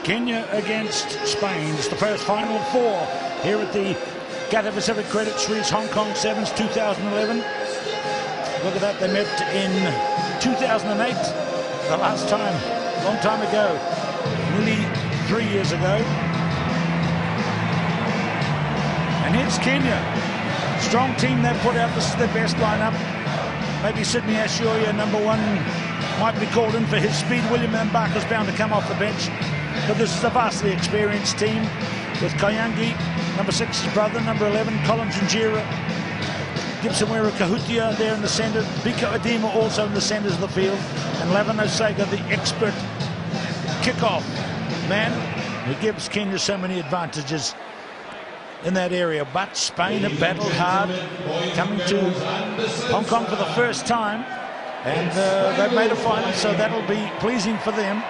Kenya against Spain. It's the first final of 4 here at the Cathay Pacific Credit Suisse, Hong Kong Sevens, 2011. Look at that, they met in 2008, the last time, long time ago, nearly 3 years ago. And here's Kenya. Strong team they've put out. This is their best lineup. Maybe Sydney Ashoya, number 1, might be called in for his speed. William Mbaka's bound to come off the bench. But this is a vastly experienced team with Kayangi, number 6's brother, number 11, Collins Njira, Gibson Wera Kahutia there in the centre, Biko Adima also in the centres of the field, and Lavan Osega, the expert kickoff man, who gives Kenya so many advantages in that area. But Spain have battled hard, coming to Hong Kong for the first time, and they've made a final, so that'll be pleasing for them.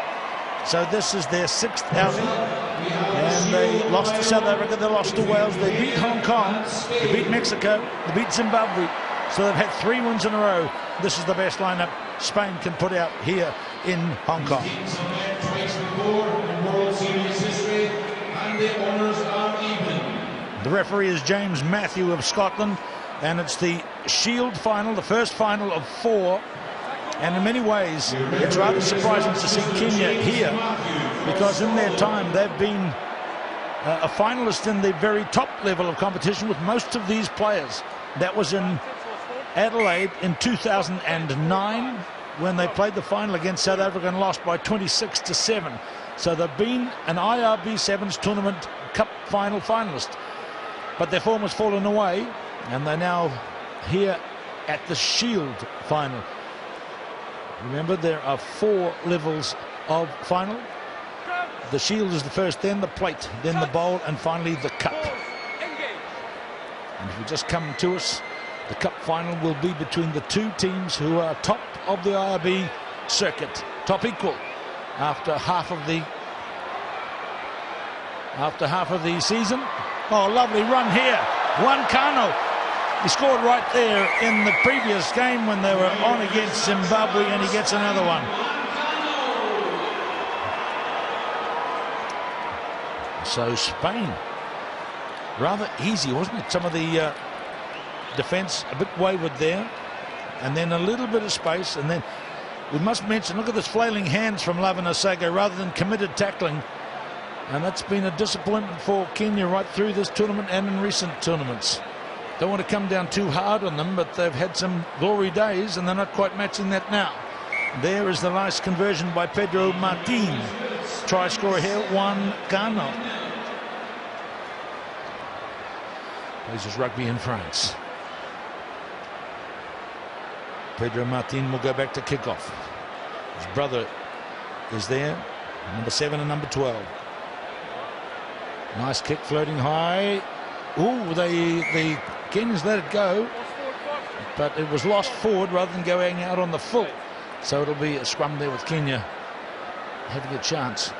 So this is their 6th outing, and they lost to South Africa, they lost to Wales, they beat Hong Kong, they beat Mexico, they beat Zimbabwe, so they've had 3 wins in a row. This is the best lineup Spain can put out here in Hong Kong. The referee is James Matthew of Scotland, and it's the Shield final, the first final of 4. And in many ways, it's rather surprising to see Kenya here, because in their time they've been a finalist in the very top level of competition with most of these players. That was in Adelaide in 2009 when they played the final against South Africa and lost by 26-7. So they've been an IRB Sevens Tournament Cup final finalist, but their form has fallen away, and they're now here at the Shield final. Remember, there are 4 levels of final. The Shield is the first, then the Plate, then the Bowl, and finally the Cup. And if you just come to us, the Cup final will be between the 2 teams who are top of the IRB circuit, top equal after half of the season. Oh, lovely run here. Kano. He scored right there in the previous game when they were on against Zimbabwe, and he gets another one. So Spain, rather easy, wasn't it? Some of the defence a bit wayward there, and then a little bit of space, and then we must mention, look at this flailing hands from Lavan Osega rather than committed tackling, and that's been a disappointment for Kenya right through this tournament and in recent tournaments. Don't want to come down too hard on them, but they've had some glory days, and they're not quite matching that now. There is the nice conversion by Pedro Martin. Try scorer here, Kano. Plays his rugby in France. Pedro Martin will go back to kickoff. His brother is there, number 7 and number 12. Nice kick floating high. Ooh, the Kenyans let it go, but it was lost forward rather than going out on the full. So it'll be a scrum there with Kenya having a chance.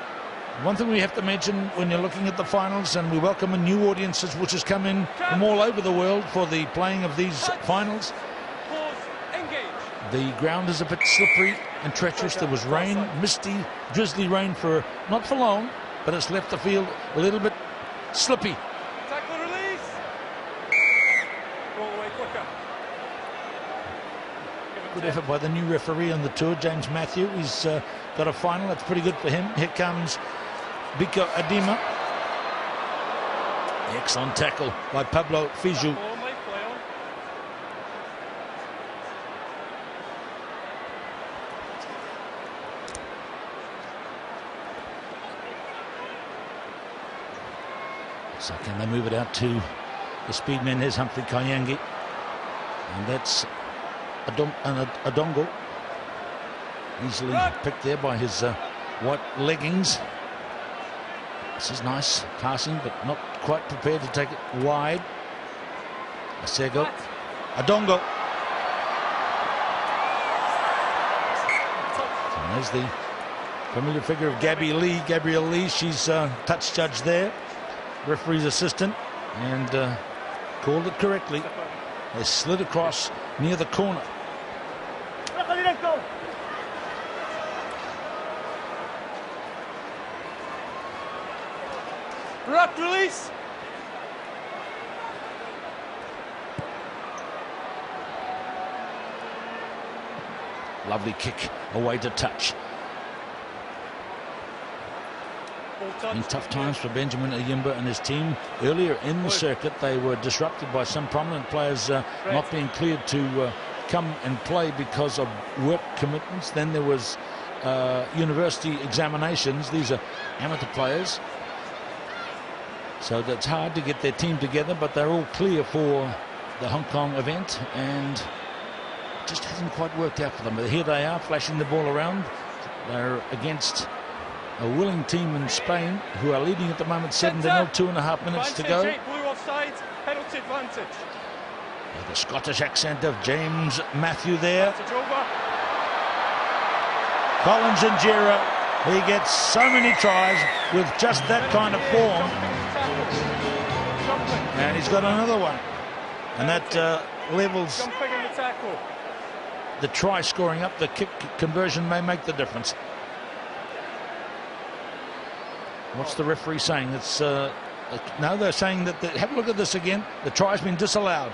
One thing we have to mention when you're looking at the finals, and we welcome a new audiences which has come in from all over the world for the playing of these finals. The ground is a bit slippery and treacherous. There was rain, misty, drizzly rain for not for long, but it's left the field a little bit slippy. Good effort by the new referee on the tour, James Matthew. He's got a final. That's pretty good for him. Here comes Biko Adima. Excellent tackle by Pablo Fiju. So can they move it out to the speedman? Here's Humphrey Kayangi. And that's Adongo, easily picked there by his white leggings. This is nice passing, but not quite prepared to take it wide. Asego, Adongo. And there's the familiar figure of Gabrielle Lee. She's touch judge there, referee's assistant, and called it correctly. They slid across near the corner. Ruck release. Lovely kick away to touch. In tough times for Benjamin Ayimba and his team. Earlier in the circuit, they were disrupted by some prominent players not being cleared to come and play because of work commitments. Then there was university examinations. These are amateur players, so that's hard to get their team together, but they're all clear for the Hong Kong event, and it just hasn't quite worked out for them. But here they are, flashing the ball around. They're against a willing team in Spain who are leading at the moment 7-0, 2.5 minutes to go. Blue offside, penalty advantage. The Scottish accent of James Matthew there. Collins Injera, he gets so many tries with just that kind of form. And he's got another one. And that levels the try scoring up. The kick conversion may make the difference. What's the referee saying? It's no, they're saying that have a look at this again. The try's been disallowed.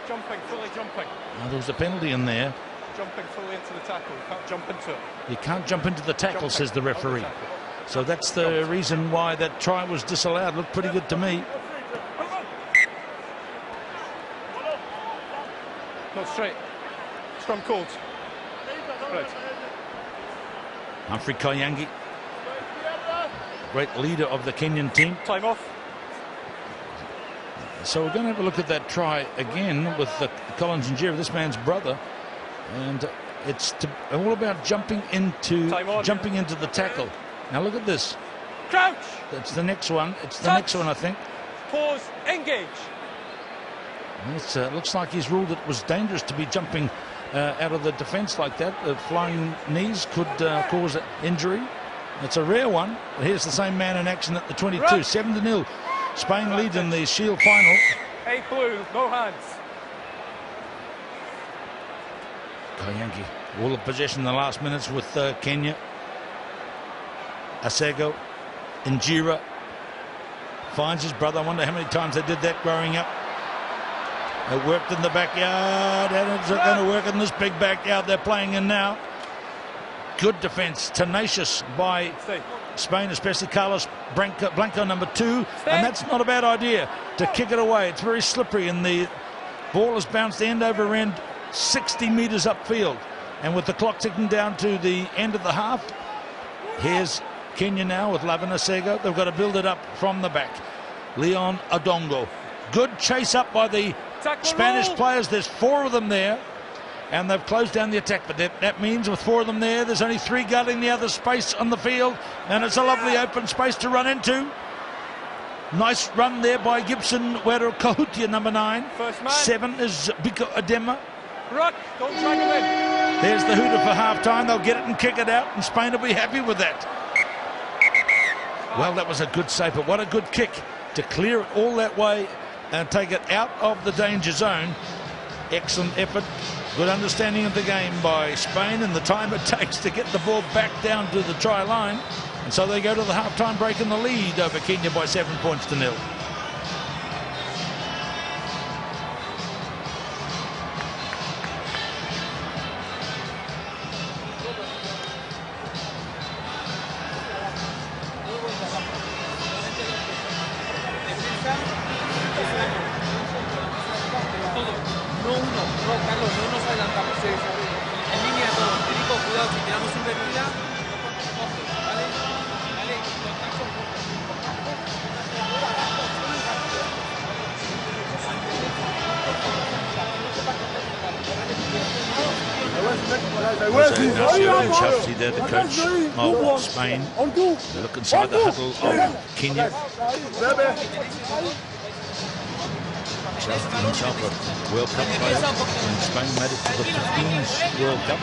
Jumping, fully jumping. Now, there was a penalty in there. Jumping fully into the tackle. You can't jump into it. You can't jump into the tackle, says the referee. So that's the reason why that try was disallowed. Looked pretty good to me. Not straight. Scrum called. Right. Humphrey Koyangi, great leader of the Kenyan team. Time off. So we're going to have a look at that try again with Collins Injera, this man's brother, and it's all about jumping into the tackle. Now look at this. Crouch. That's the next one. It's the next one, I think. Pause. Engage. It looks like he's ruled it was dangerous to be jumping out of the defence like that. The flying knees could cause injury. It's a rare one. But here's the same man in action at the 22. 7-0. Spain lead in the Shield final. 8 blue, no hands. Koyangi, all of possession in the last minutes with Kenya. Asego, Injera finds his brother. I wonder how many times they did that growing up. It worked in the backyard, and it's going to work in this big backyard they're playing in now. Good defence, tenacious by Spain, especially Carlos Blanco, number 2. And that's not a bad idea to kick it away. It's very slippery, and the ball has bounced end over end 60 metres upfield. And with the clock ticking down to the end of the half, here's Kenya now with Lavin Asego. They've got to build it up from the back. Leon Odongo. Good chase up by the Spanish players. There's 4 of them there, and they've closed down the attack. But that means with 4 of them there, there's only 3 guarding the other space on the field, and it's a lovely open space to run into. Nice run there by Gibson Wero Kahutia, number 9. 7 is Biko Adema. Ruck, don't drag him in. There's the hooter for half-time. They'll get it and kick it out, and Spain will be happy with that. Well, that was a good save, but what a good kick to clear it all that way and take it out of the danger zone. Excellent effort. Good understanding of the game by Spain and the time it takes to get the ball back down to the try line. And so they go to the half-time break in the lead over Kenya by 7 points to 0. Chelsea there, the coach of Spain. They look inside the huddle of Kenya. Chelsea himself a World Cup player, and Spain made it to the 15s World Cup.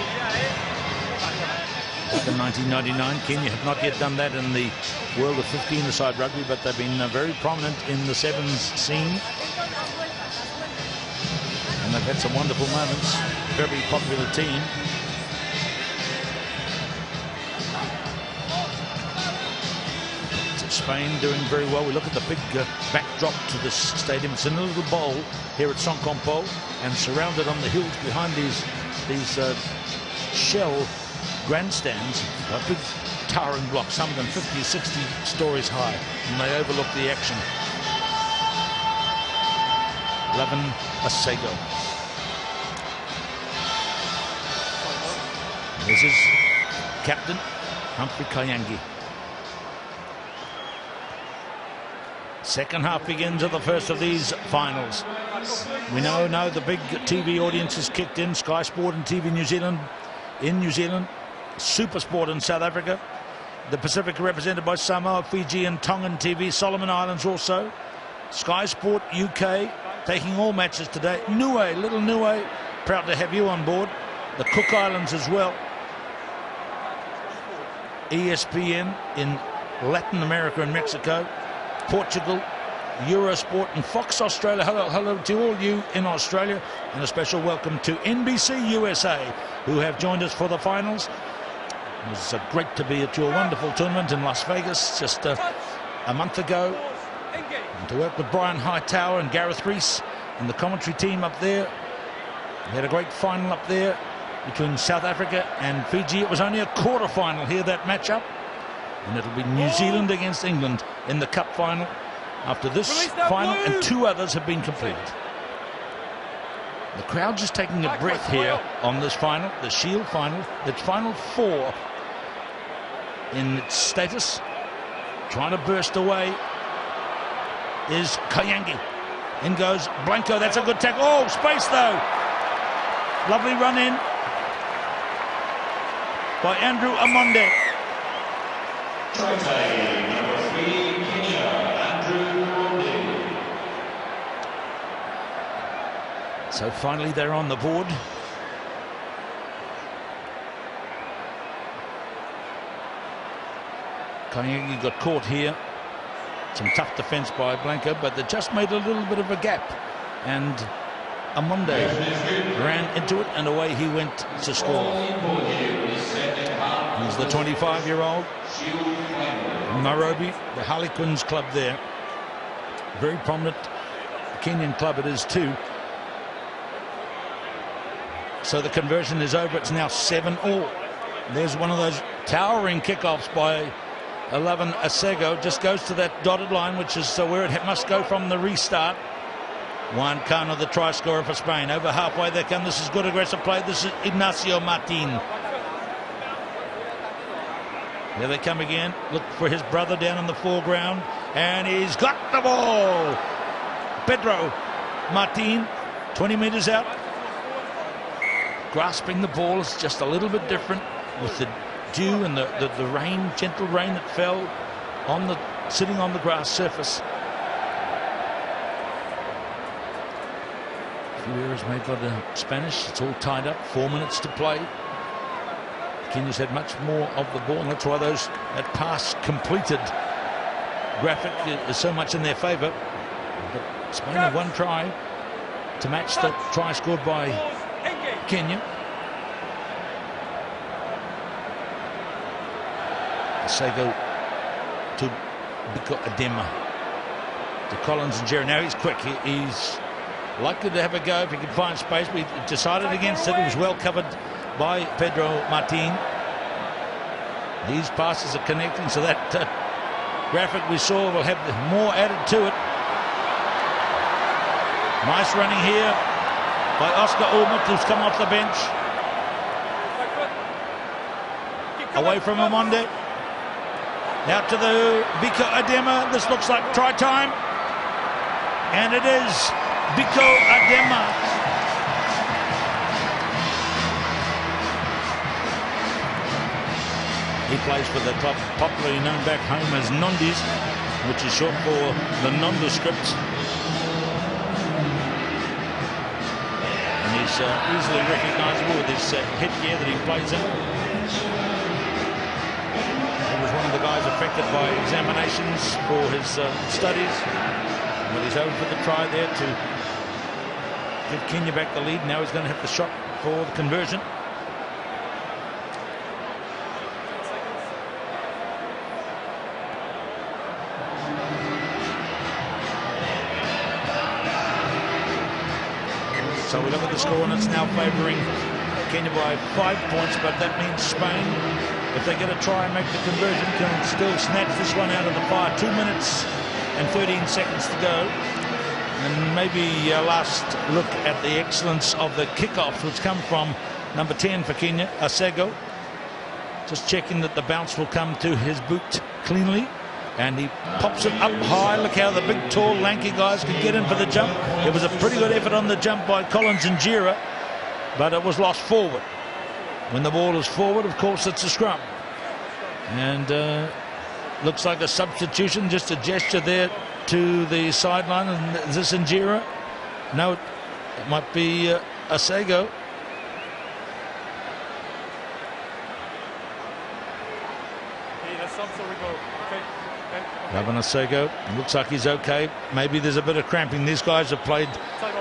Back in 1999, Kenya had not yet done that in the world of 15-a-side rugby, but they've been very prominent in the sevens scene. And they've had some wonderful moments. Very popular team. Spain doing very well. We look at the big backdrop to this stadium. It's in a little bowl here at Son Campo, and surrounded on the hills behind these shell grandstands are big towering blocks, some of them 50 or 60 stories high, and they overlook the action. Lavan Asego. This is captain Humphrey Kaiangi. Second half begins of the first of these finals. We know now the big TV audience is kicked in. Sky Sport and TV New Zealand in New Zealand. Super Sport in South Africa. The Pacific represented by Samoa, Fiji and Tongan TV. Solomon Islands also. Sky Sport UK taking all matches today. Niue, little Niue, proud to have you on board. The Cook Islands as well. ESPN in Latin America and Mexico. Portugal, Eurosport and Fox Australia. Hello to all you in Australia, and a special welcome to NBC USA, who have joined us for the finals. It was great to be at your wonderful tournament in Las Vegas just a month ago, and to work with Brian Hightower and Gareth Rees and the commentary team up there. We had a great final up there between South Africa and Fiji. It was only a quarter-final here, that matchup. And it'll be New Zealand against England in the cup final after this final, and two others have been completed. The crowd just taking a breath here on this final, the Shield final. It's final four in its status. Trying to burst away is Kaiangi. In goes Blanco. That's a good tackle. Oh, space though. Lovely run in by Andrew Amonde. Number 3, Kenya, Andrew Amonde. So finally they're on the board. Kaiangi got caught here. Some tough defense by Blanco, but they just made a little bit of a gap, and Amonde ran into it, and away he went to score. He's the 25-year-old from Nairobi, the Harlequins club there. Very prominent Kenyan club it is too. So the conversion is over. It's now 7-all. There's one of those towering kickoffs by Lavan Asego. Just goes to that dotted line, which is where it must go from the restart. Juan Cano, the try scorer for Spain. Over halfway they come. This is good aggressive play. This is Ignacio Martin. There they come again. Look for his brother down in the foreground. And he's got the ball. Pedro Martin, 20 metres out. Grasping the ball is just a little bit different with the dew and the rain, gentle rain that fell on sitting on the grass surface. A few errors made by the Spanish. It's all tied up. 4 minutes to play. Kenya's had much more of the ball, and that's why that pass completed graphic is so much in their favour. But Spain have one try to match the try scored by Kenya. Asego to Biko Adema, to Collins and Jerry. Now he's quick. He's likely to have a go if he can find space, but he decided against it. He was well covered by Pedro Martin. These passes are connecting, so that graphic we saw will have more added to it. Nice running here by Oscar Ulmut, who's come off the bench. Away from Amonde. Out to the Biko Adema. This looks like try time. And it is Biko Adema. He plays for the club popularly known back home as Nondis, which is short for the nondescript. And he's easily recognisable with his headgear that he plays in. He was one of the guys affected by examinations for his studies. But he's over for the try there to give Kenya back the lead. Now he's going to have the shot for the conversion. So we look at the score, and it's now favouring Kenya by 5 points, but that means Spain, if they get a try and make the conversion, can still snatch this one out of the fire. 2 minutes and 13 seconds to go. And maybe a last look at the excellence of the kickoffs, which come from number 10 for Kenya, Asego. Just checking that the bounce will come to his boot cleanly. And he pops it up high. Look how the big, tall, lanky guys could get in for the jump. It was a pretty good effort on the jump by Collins and Gira, but it was lost forward. When the ball is forward, of course, it's a scrum. And looks like a substitution, just a gesture there to the sideline. And is this Injera? No, it might be Asego. Ravan Asego, looks like he's okay. Maybe there's a bit of cramping. These guys have played,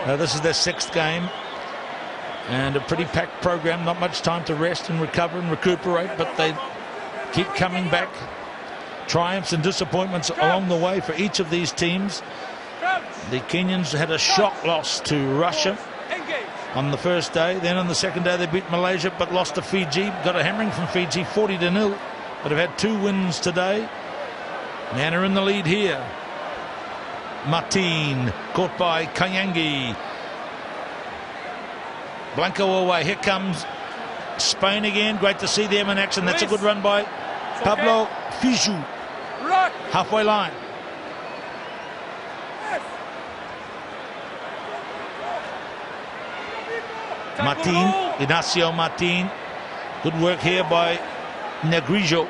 this is their 6th game. And a pretty packed program, not much time to rest and recover and recuperate, but they keep coming back. Triumphs and disappointments along the way for each of these teams. The Kenyans had a shock loss to Russia on the first day. Then on the second day they beat Malaysia but lost to Fiji. Got a hammering from Fiji, 40-0. But have had 2 wins today. Nana in the lead here. Martin caught by Kayangi. Blanco away. Here comes Spain again. Great to see them in action. That's a good run by Pablo Fiju. Halfway line. Martin, Ignacio Martin. Good work here by Negrijo.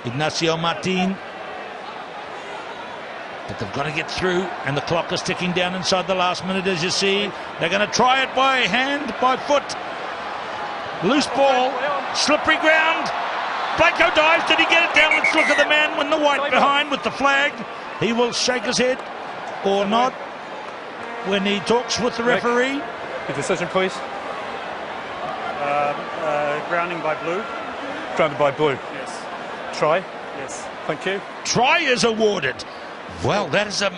Ignacio Martin. But they've got to get through, and the clock is ticking down inside the last minute, as you see. They're going to try it by hand, by foot. Loose ball, slippery ground. Blanco dives. Did he get it down? Let's look at the man in the white behind with the flag. He will shake his head or not when he talks with the referee. Your decision, please. Grounding by blue. Grounded by blue. Yes. Try. Yes. Thank you. Try is awarded. Well, that is a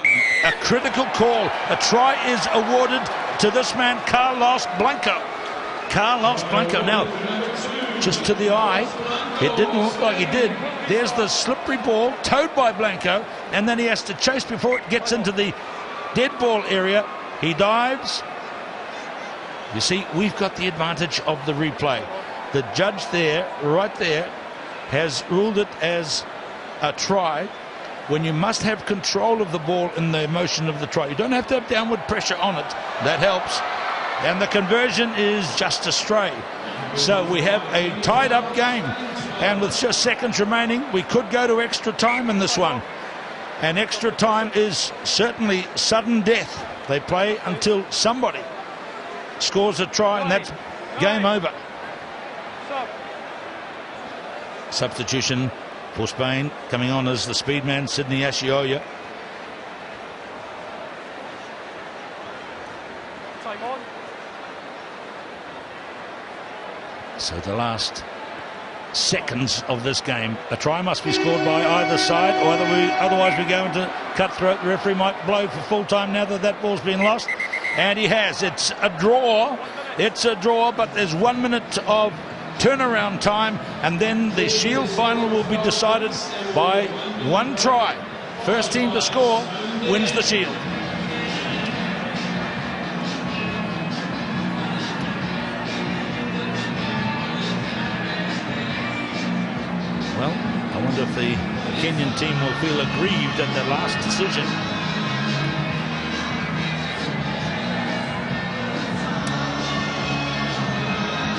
critical call. A try is awarded to this man, Carlos Blanco. Carlos Blanco. Now, just to the eye, it didn't look like he did. There's the slippery ball, towed by Blanco, and then he has to chase before it gets into the dead ball area. He dives. You see, we've got the advantage of the replay. The judge there, right there, has ruled it as a try when you must have control of the ball in the motion of the try. You don't have to have downward pressure on it. That helps. And the conversion is just astray. So we have a tied-up game. And with just seconds remaining, we could go to extra time in this one. And extra time is certainly sudden death. They play until somebody scores a try, and that's game over. Substitution for Spain, coming on as the speed man, Sydney Ashioya. So the last seconds of this game, a try must be scored by either side, or otherwise we're going to cut throat. The referee might blow for full time now that ball's been lost, and he has. It's a draw. It's a draw, but there's 1 minute of turnaround time, and then the Shield final will be decided by one try. First team to score wins the Shield. Well, I wonder if the Kenyan team will feel aggrieved at their last decision.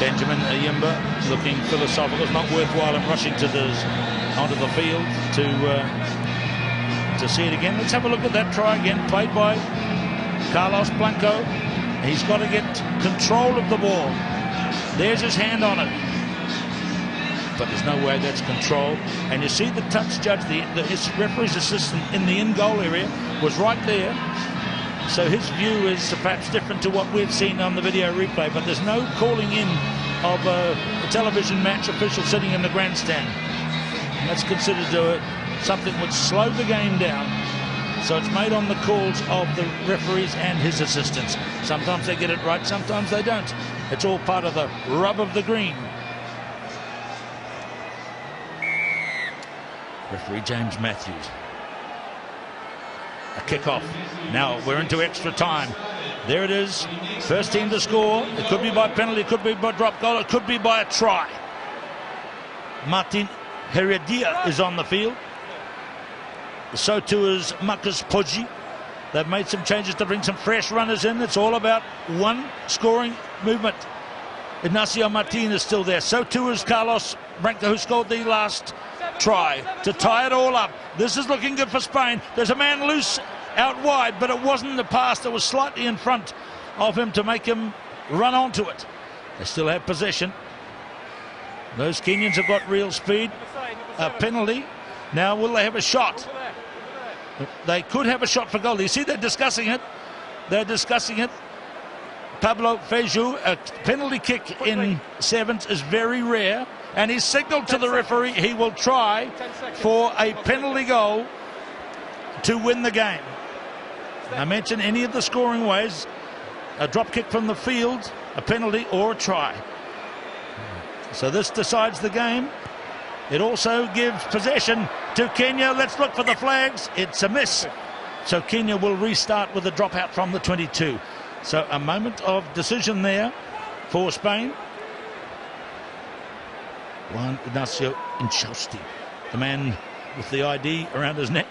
Benjamin Ayimba looking philosophical. It's not worthwhile in rushing to onto the field to see it again. Let's have a look at that try again, played by Carlos Blanco. He's got to get control of the ball. There's his hand on it, but there's no way that's control. And you see the touch judge, his referee's assistant in the in-goal area was right there. So his view is perhaps different to what we've seen on the video replay, but there's no calling in of a television match official sitting in the grandstand. And that's considered something which slow the game down. So it's made on the calls of the referees and his assistants. Sometimes they get it right, sometimes they don't. It's all part of the rub of the green. Referee James Matthews. A kick-off. Now we're into extra time. There it is. First team to score. It could be by penalty, it could be by drop goal, it could be by a try. Martin Heredia is on the field. So too is Marcus Poggi. They've made some changes to bring some fresh runners in. It's all about one scoring movement. Ignacio Martin is still there. So too is Carlos Branco, who scored the last try to tie it all up. This is looking good for Spain. There's a man loose out wide, but it wasn't the pass that was slightly in front of him to make him run onto it. They still have possession. Those Kenyans have got real speed. A penalty. Now will they have a shot? They could have a shot for goal. You see, they're discussing it. They're discussing it. Pablo Feiju, a penalty kick in sevens is very rare, and he's signalled to the referee he will try for a penalty goal to win the game. I mentioned any of the scoring ways: a drop kick from the field, a penalty, or a try. So this decides the game. It also gives possession to Kenya. Let's look for the flags. It's a miss. So Kenya will restart with a dropout from the 22. So a moment of decision there for Spain. Juan Ignacio Inchausti, the man with the ID around his neck.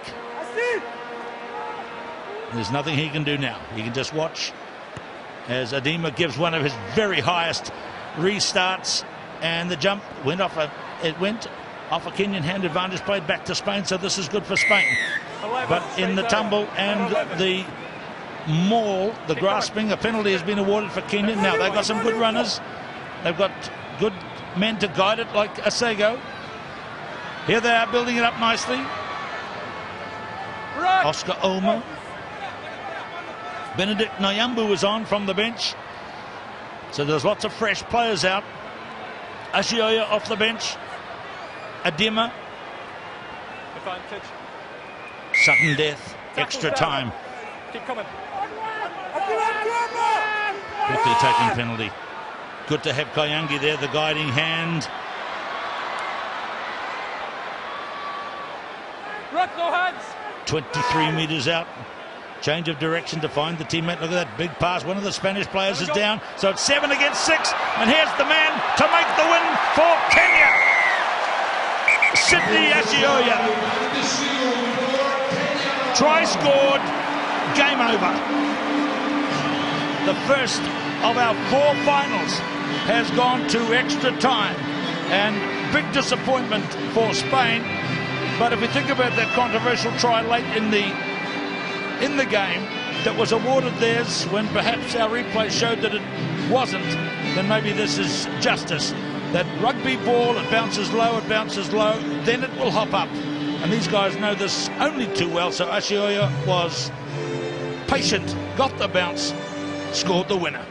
There's nothing he can do now. He can just watch as Adema gives one of his very highest restarts, and the jump went off a Kenyan hand advantage, played back to Spain, so this is good for Spain. But in the tumble and the maul, the grasping, a penalty has been awarded for Kenya. Now they've got some good runners. They've got good men to guide it, like Asego. Here they are building it up nicely. Oscar Oma. Benedict Nyambu was on from the bench. So there's lots of fresh players out. Ashioya off the bench. Adema. Sudden death. Extra time. Keep coming. Quickly taking penalty. Good to have Kayangi there, the guiding hand. No hands. 23 metres out. Change of direction to find the teammate. Look at that big pass. One of the Spanish players is down. So it's 7 against 6. And here's the man to make the win for Kenya. Sydney Ashioya. Try scored. Game over. The first of our 4 finals has gone to extra time. And big disappointment for Spain. But if we think about that controversial try late in the game that was awarded theirs when perhaps our replay showed that it wasn't, then maybe this is justice. That rugby ball, it bounces low, then it will hop up. And these guys know this only too well, so Ashioya was patient, got the bounce, scored the winner.